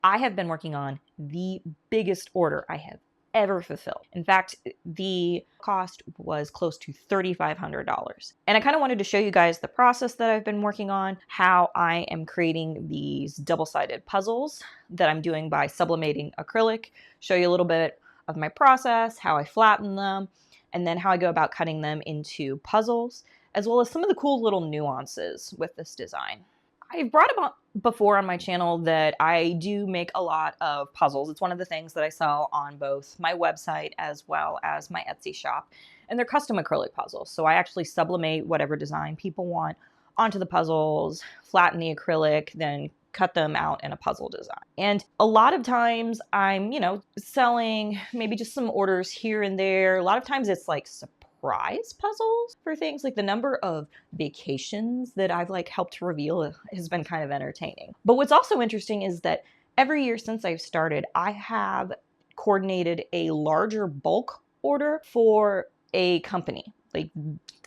I have been working on the biggest order I have ever fulfilled. In fact, the cost was close to $3,500. And I kind of wanted to show you guys the process that I've been working on, how I am creating these double-sided puzzles that I'm doing by sublimating acrylic, show you a little bit of my process, how I flatten them, and then how I go about cutting them into puzzles, as well as some of the cool little nuances with this design. I've brought up before on my channel that I do make a lot of puzzles. It's one of the things that I sell on both my website as well as my Etsy shop. And they're custom acrylic puzzles. So I actually sublimate whatever design people want onto the puzzles, flatten the acrylic, then cut them out in a puzzle design. And a lot of times I'm, selling maybe just some orders here and there. A lot of times it's like surprise puzzles for things. Like the number of vacations that I've helped reveal has been kind of entertaining. But what's also interesting is that every year since I've started, I have coordinated a larger bulk order for a company. Like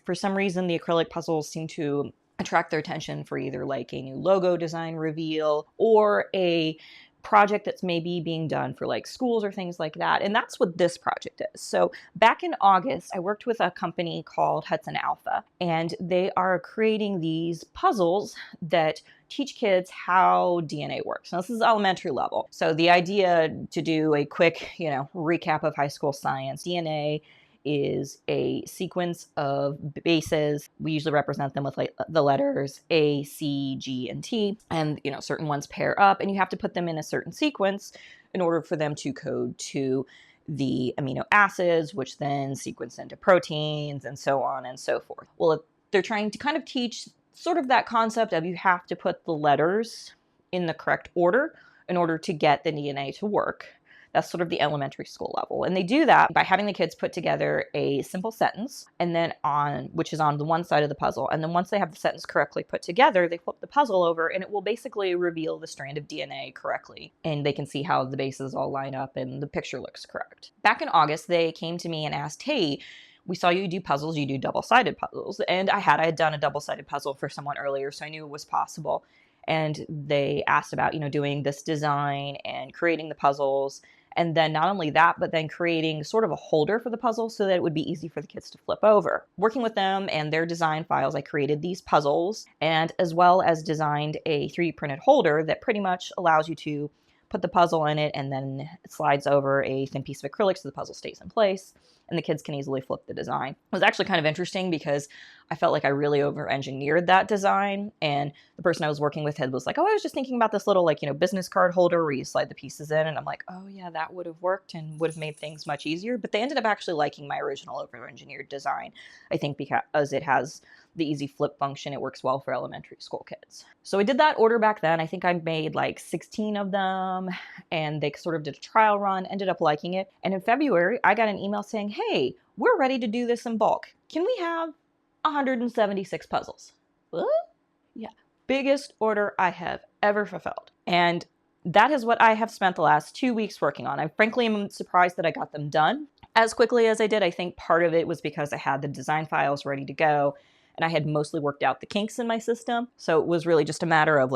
for some reason, the acrylic puzzles seem to attract their attention for either a new logo design reveal or a project that's maybe being done for schools or things like that. And that's what this project is. So back in August, I worked with a company called Hudson Alpha, and they are creating these puzzles that teach kids how DNA works. Now, this is elementary level. So the idea to do a quick, recap of high school science, DNA is a sequence of bases. We usually represent them with the letters A, C, G, and T. And, certain ones pair up, and you have to put them in a certain sequence in order for them to code to the amino acids, which then sequence into proteins, and so on and so forth. Well, they're trying to kind of teach sort of that concept of you have to put the letters in the correct order in order to get the DNA to work. That's sort of the elementary school level. And they do that by having the kids put together a simple sentence, and then which is on the one side of the puzzle. And then once they have the sentence correctly put together, they flip the puzzle over and it will basically reveal the strand of DNA correctly. And they can see how the bases all line up and the picture looks correct. Back in August, they came to me and asked, hey, we saw you do puzzles, you do double-sided puzzles. And I had done a double-sided puzzle for someone earlier, so I knew it was possible. And they asked about, doing this design and creating the puzzles. And then not only that, but then creating sort of a holder for the puzzle so that it would be easy for the kids to flip over. Working with them and their design files, I created these puzzles, and as well as designed a 3D printed holder that pretty much allows you to put the puzzle in it, and then it slides over a thin piece of acrylic so the puzzle stays in place, and the kids can easily flip the design. It was actually kind of interesting because I felt like I really over-engineered that design, and the person I was working with was like, oh, I was just thinking about this little business card holder where you slide the pieces in, and I'm like, oh yeah, that would have worked and would have made things much easier. But they ended up actually liking my original over-engineered design, I think because it has the easy flip function. It works well for elementary school kids. So I did that order back then. I think I made 16 of them, and they sort of did a trial run, ended up liking it. And in February, I got an email saying, hey, we're ready to do this in bulk. Can we have 176 puzzles? What? Yeah. Biggest order I have ever fulfilled. And that is what I have spent the last 2 weeks working on. I frankly am surprised that I got them done as quickly as I did. I think part of it was because I had the design files ready to go, and I had mostly worked out the kinks in my system. So it was really just a matter of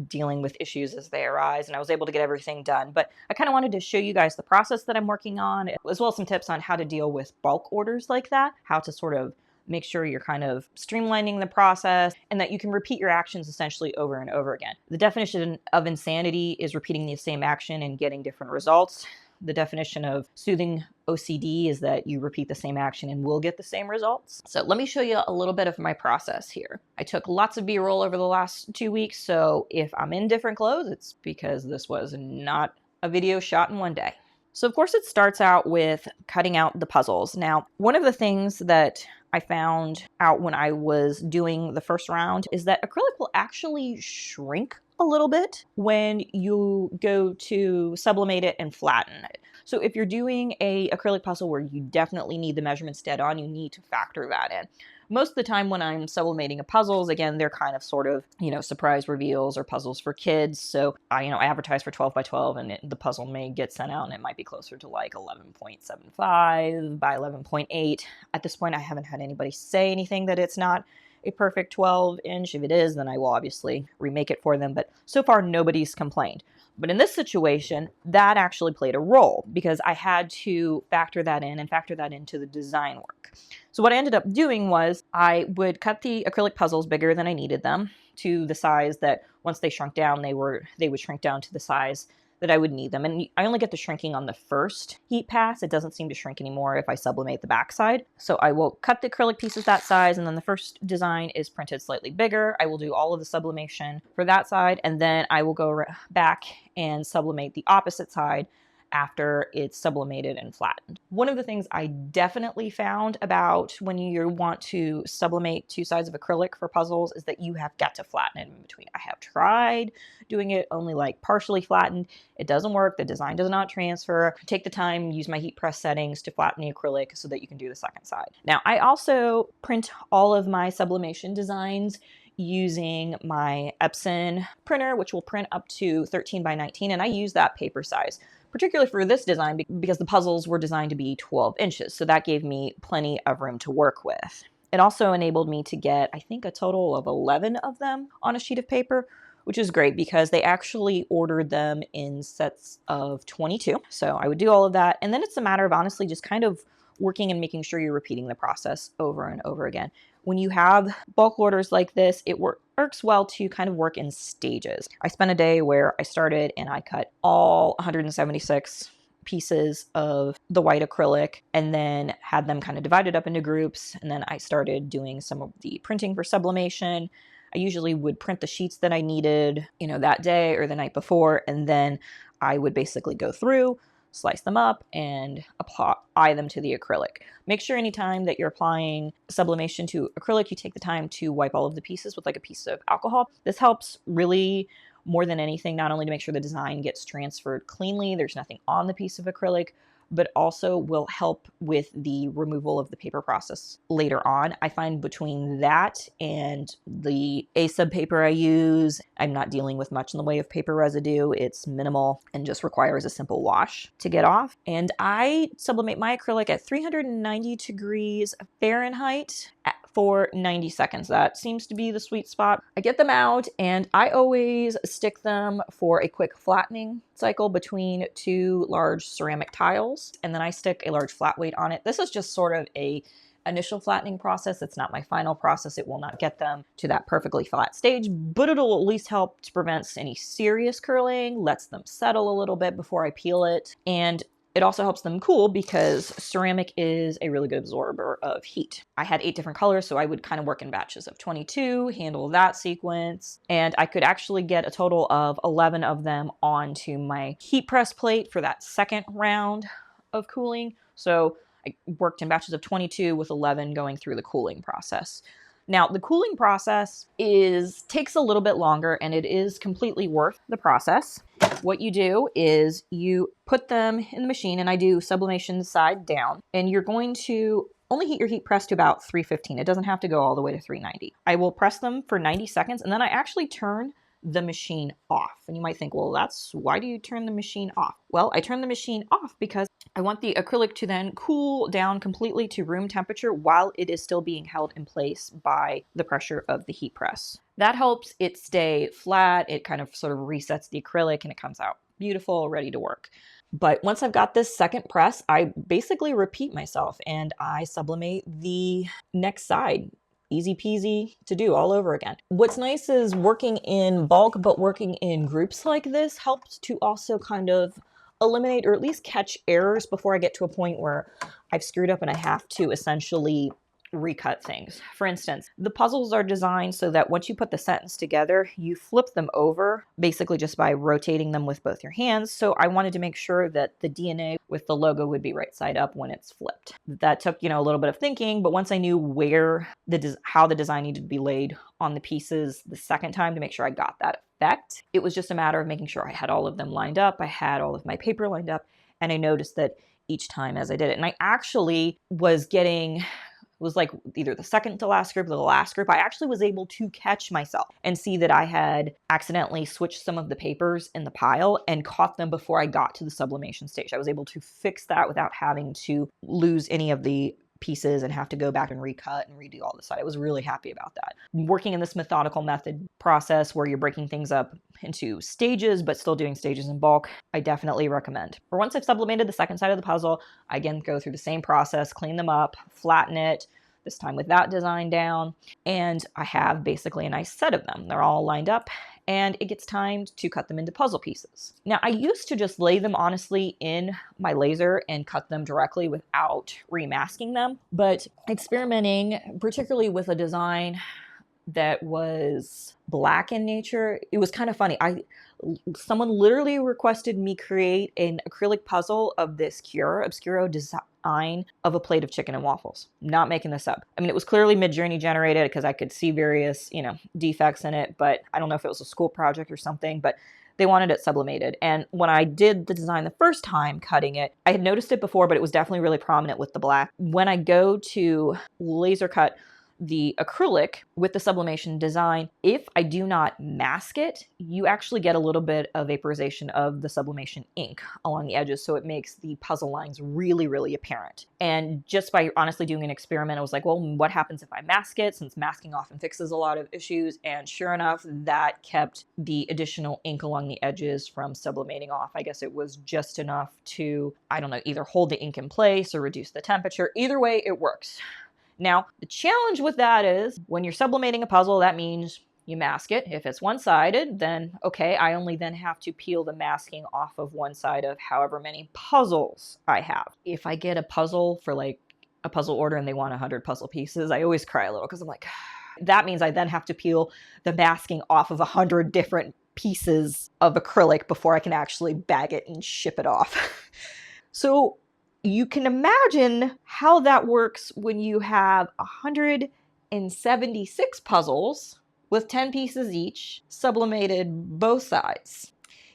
dealing with issues as they arise, and I was able to get everything done. But I kind of wanted to show you guys the process that I'm working on, as well as some tips on how to deal with bulk orders like that, how to sort of make sure you're kind of streamlining the process and that you can repeat your actions essentially over and over again. The definition of insanity is repeating the same action and getting different results. The definition of soothing OCD is that you repeat the same action and will get the same results. So let me show you a little bit of my process here. I took lots of B-roll over the last 2 weeks, so if I'm in different clothes, it's because this was not a video shot in one day. So of course it starts out with cutting out the puzzles. Now, one of the things that I found out when I was doing the first round is that acrylic will actually shrink a little bit when you go to sublimate it and flatten it. So if you're doing a acrylic puzzle where you definitely need the measurements dead on, you need to factor that in. Most of the time when I'm sublimating puzzles, again, they're kind of sort of, surprise reveals or puzzles for kids. So I advertise for 12 by 12, and the puzzle may get sent out and it might be closer to 11.75 by 11.8. At this point, I haven't had anybody say anything that it's not a perfect 12 inch. If it is, then I will obviously remake it for them. But so far, nobody's complained. But in this situation, that actually played a role because I had to factor that in and factor that into the design work. So what I ended up doing was I would cut the acrylic puzzles bigger than I needed them to the size that once they shrunk down, they would shrink down to the size that I would need them. And I only get the shrinking on the first heat pass. It doesn't seem to shrink anymore if I sublimate the backside. So I will cut the acrylic pieces that size, and then the first design is printed slightly bigger. I will do all of the sublimation for that side, and then I will go back and sublimate the opposite side after it's sublimated and flattened. One of the things I definitely found about when you want to sublimate two sides of acrylic for puzzles is that you have got to flatten it in between. I have tried doing it only like partially flattened. It doesn't work. The design does not transfer. Take the time, use my heat press settings to flatten the acrylic so that you can do the second side. Now, I also print all of my sublimation designs using my Epson printer, which will print up to 13 by 19, and I use that paper size, particularly for this design because the puzzles were designed to be 12 inches, so that gave me plenty of room to work with. It also enabled me to get, I think, a total of 11 of them on a sheet of paper, which is great because they actually ordered them in sets of 22. So I would do all of that, and then it's a matter of honestly just kind of working and making sure you're repeating the process over and over again. When you have bulk orders like this, it works well to kind of work in stages. I spent a day where I started and I cut all 176 pieces of the white acrylic and then had them kind of divided up into groups. And then I started doing some of the printing for sublimation. I usually would print the sheets that I needed, that day or the night before, and then I would basically go through, slice them up, and apply them to the acrylic. Make sure anytime that you're applying sublimation to acrylic, you take the time to wipe all of the pieces with like a piece of alcohol. This helps really more than anything, not only to make sure the design gets transferred cleanly, there's nothing on the piece of acrylic, but also will help with the removal of the paper process later on. I find between that and the A-sub paper I use, I'm not dealing with much in the way of paper residue. It's minimal and just requires a simple wash to get off. And I sublimate my acrylic at 390 degrees Fahrenheit for 90 seconds. That seems to be the sweet spot. I get them out and I always stick them for a quick flattening cycle between two large ceramic tiles, and then I stick a large flat weight on it. This is just sort of a initial flattening process. It's not my final process. It will not get them to that perfectly flat stage, but it'll at least help to prevent any serious curling, lets them settle a little bit before I peel it, and it also helps them cool because ceramic is a really good absorber of heat. I had 8 different colors, so I would kind of work in batches of 22, handle that sequence, and I could actually get a total of 11 of them onto my heat press plate for that second round of cooling. So I worked in batches of 22 with 11 going through the cooling process. Now, the cooling process takes a little bit longer, and it is completely worth the process. What you do is you put them in the machine, and I do sublimation side down, and you're going to only heat your heat press to about 315. It doesn't have to go all the way to 390. I will press them for 90 seconds, and then I actually turn the machine off. And you might think, well, why do you turn the machine off? Well, I turn the machine off because I want the acrylic to then cool down completely to room temperature while it is still being held in place by the pressure of the heat press. That helps it stay flat. It kind of sort of resets the acrylic and it comes out beautiful, ready to work. But once I've got this second press, I basically repeat myself and I sublimate the next side. Easy peasy to do all over again. What's nice is working in bulk, but working in groups like this helps to also kind of eliminate or at least catch errors before I get to a point where I've screwed up and I have to essentially recut things. For instance, the puzzles are designed so that once you put the sentence together, you flip them over basically just by rotating them with both your hands. So I wanted to make sure that the DNA with the logo would be right side up when it's flipped. That took, a little bit of thinking, but once I knew how the design needed to be laid on the pieces the second time to make sure I got that effect, it was just a matter of making sure I had all of them lined up. I had all of my paper lined up, and I noticed that each time as I did it. And I actually was like either the second to last group or the last group, I actually was able to catch myself and see that I had accidentally switched some of the papers in the pile and caught them before I got to the sublimation stage. I was able to fix that without having to lose any of the pieces and have to go back and recut and redo all the side. I was really happy about that. Working in this methodical method process where you're breaking things up into stages, but still doing stages in bulk, I definitely recommend. Or once I've sublimated the second side of the puzzle, I again go through the same process, clean them up, flatten it, this time with that design down, and I have basically a nice set of them. They're all lined up, and it gets time to cut them into puzzle pieces. Now, I used to just lay them honestly in my laser and cut them directly without remasking them, but experimenting, particularly with a design that was black in nature, it was kind of funny. Someone literally requested me create an acrylic puzzle of this Obscuro design of a plate of chicken and waffles. Not making this up. I mean, it was clearly Midjourney generated because I could see various, defects in it, but I don't know if it was a school project or something, but they wanted it sublimated. And when I did the design the first time cutting it, I had noticed it before, but it was definitely really prominent with the black. When I go to laser cut the acrylic with the sublimation design, if I do not mask it, you actually get a little bit of vaporization of the sublimation ink along the edges, so it makes the puzzle lines really, really apparent. And just by honestly doing an experiment, I was like, well, what happens if I mask it, since masking often fixes a lot of issues? And sure enough, that kept the additional ink along the edges from sublimating off. I guess it was just enough to, I don't know, either hold the ink in place or reduce the temperature. Either way, it works. Now, the challenge with that is when you're sublimating a puzzle, that means you mask it. If it's one-sided, then okay, I only then have to peel the masking off of one side of however many puzzles I have. If I get a puzzle for like a puzzle order and they want 100 puzzle pieces, I always cry a little because I'm like, that means I then have to peel the masking off of 100 different pieces of acrylic before I can actually bag it and ship it off. So you can imagine how that works when you have 176 puzzles with 10 pieces each, sublimated both sides.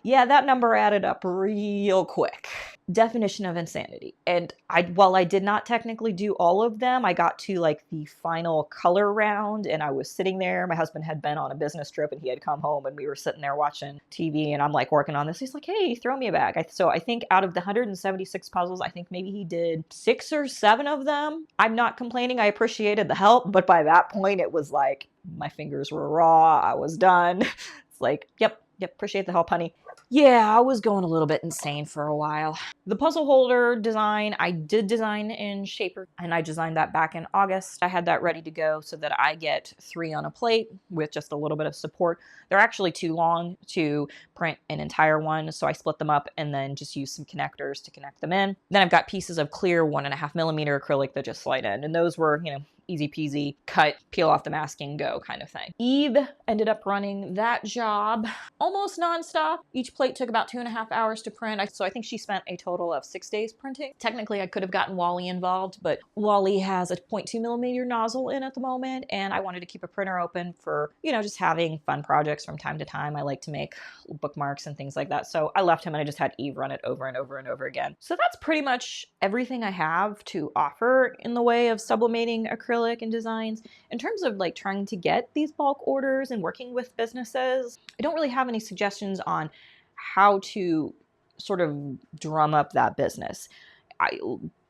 Yeah, that number added up real quick. Definition of insanity. And while I did not technically do all of them, I got to like the final color round and I was sitting there. My husband had been on a business trip and he had come home and we were sitting there watching TV and I'm like working on this. He's like, hey, throw me a bag. So I think out of the 176 puzzles, I think maybe he did 6 or 7 of them. I'm not complaining. I appreciated the help, but by that point it was like my fingers were raw. I was done. It's like, yep, appreciate the help, honey. Yeah, I was going a little bit insane for a while. The puzzle holder design, I did design in Shaper, and I designed that back in August. I had that ready to go so that I get 3 on a plate with just a little bit of support. They're actually too long to print an entire one, so I split them up and then just use some connectors to connect them in. Then I've got pieces of clear 1.5mm acrylic that just slide in, and those were, easy peasy, cut, peel off the masking, go kind of thing. Eve ended up running that job almost nonstop. Each plate took about 2.5 hours to print. So I think she spent a total of 6 days printing. Technically, I could have gotten Wally involved, but Wally has a 0.2mm nozzle in at the moment, and I wanted to keep a printer open for, just having fun projects from time to time. I like to make bookmarks and things like that. So I left him and I just had Eve run it over and over and over again. So that's pretty much everything I have to offer in the way of sublimating acrylic and designs. In terms of like trying to get these bulk orders and working with businesses, I don't really have any suggestions on how to sort of drum up that business.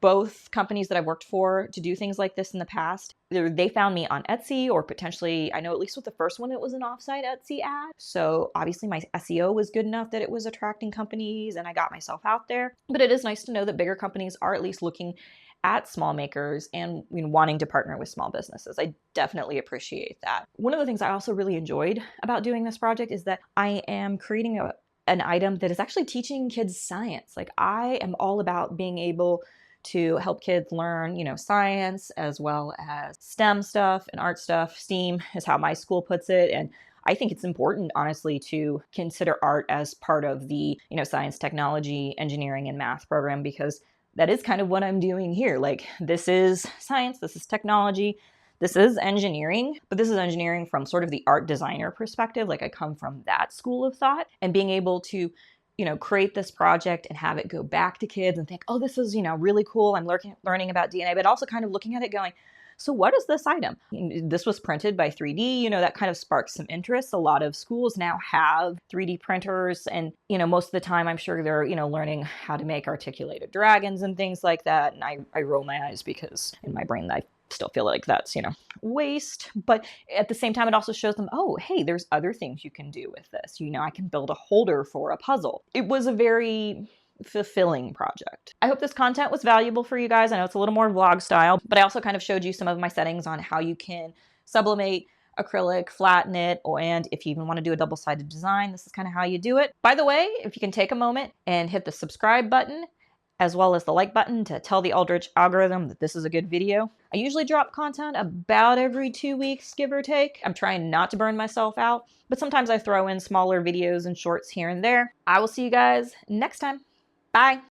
Both companies that I've worked for to do things like this in the past, they found me on Etsy, or potentially, I know at least with the first one, it was an offsite Etsy ad. So obviously my SEO was good enough that it was attracting companies and I got myself out there. But it is nice to know that bigger companies are at least looking at small makers and wanting to partner with small businesses. I definitely appreciate that. One of the things I also really enjoyed about doing this project is that I am creating an item that is actually teaching kids science. Like, I am all about being able to help kids learn, science as well as STEM stuff and art stuff. STEAM is how my school puts it. And I think it's important, honestly, to consider art as part of the, science, technology, engineering, and math program, because that is kind of what I'm doing here. Like, this is science, this is technology, this is engineering, but this is engineering from sort of the art designer perspective. Like, I come from that school of thought, and being able to, create this project and have it go back to kids and think, oh, this is, really cool. I'm learning about DNA, but also kind of looking at it going, So what is this item? This was printed by 3D, you know, that kind of sparks some interest. A lot of schools now have 3D printers, and, you know, most of the time I'm sure they're, you know, learning how to make articulated dragons and things like that. And I roll my eyes because in my brain I still feel like that's, you know, waste. But at the same time, it also shows them, oh, hey, there's other things you can do with this. You know, I can build a holder for a puzzle. It was a very fulfilling project. I hope this content was valuable for you guys. I know it's a little more vlog style, but I also kind of showed you some of my settings on how you can sublimate, acrylic, flatten it, and if you even want to do a double-sided design, this is kind of how you do it. By the way, if you can take a moment and hit the subscribe button, as well as the like button to tell the Aldrich algorithm that this is a good video. I usually drop content about every 2 weeks, give or take. I'm trying not to burn myself out, but sometimes I throw in smaller videos and shorts here and there. I will see you guys next time. Bye.